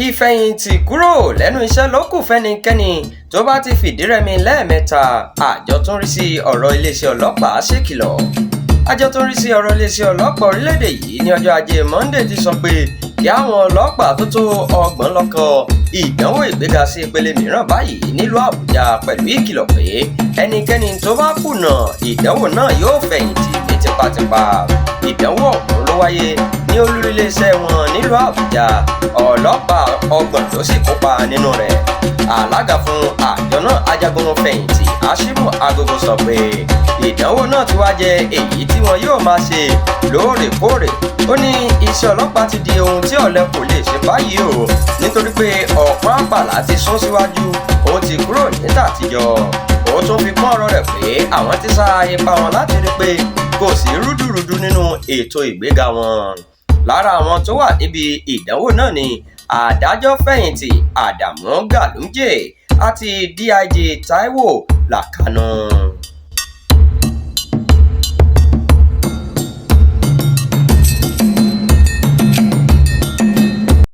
Ifeyinti kúrò lẹ́nu iṣẹ́ lókù fẹ́nikẹ́ni tó bá ti fìdí rẹmi lẹ́ẹ̀mẹ́ta. Àjọ tó ń rí sí ọ̀rọ̀ iléeṣẹ́ ọlọ́pàá ṣèkìlọ̀. Àjọ tó ń rí sí ọ̀rọ̀ iléeṣẹ́ ọlọ́pàá orílẹ̀-èdè yìí ní ọjọ́ ajé Monday ti sọ pé kí àwọn ọlọ́pàá tó tó 30 lọ kọ ìdánwò ìgbéga sí ìpele mìíràn báyìí nílùú Àbújá pẹ̀lú ìkìlọ̀ pé ẹnikẹ́ni tó bá kùnà ìdánwò náà yóò fẹ̀yìntì ní tipátipá. Ìdánwò ọ̀hún ló wáyé ní olú iléeṣẹ́ wọn nílùú Àbújá. Ọlọ́pàá 30 ló sì kópa nínú rẹ̀. Alága fún àjọ náà ajagun fẹ̀yìntì Ashimu Agogo sọ pé ìdánwò náà ti wá jẹ́ èyí tí wọn yóò máa ṣe lóòrèkóòrè. Ó ní iṣẹ́ ọlọ́pàá ti di ohun tí ọ̀lẹ kò lè ṣe báyìí o, nítorí pé ọ̀pọ̀ àpàlà ti sún síwájú, ó ti kúrò ní tàtijọ́. Ó tún fi kún ọ̀rọ̀ rẹ̀ pé àwọn ti sa ipá wọn láti rí pé kò sí rúdurùdu nínú ètò ìgbéga wọn. Lára àwọn tó wà níbi ìdánwò náà ni adájọ́ fẹ̀yìntì Adamu Galumje àti DIG Taiwo Lakanu.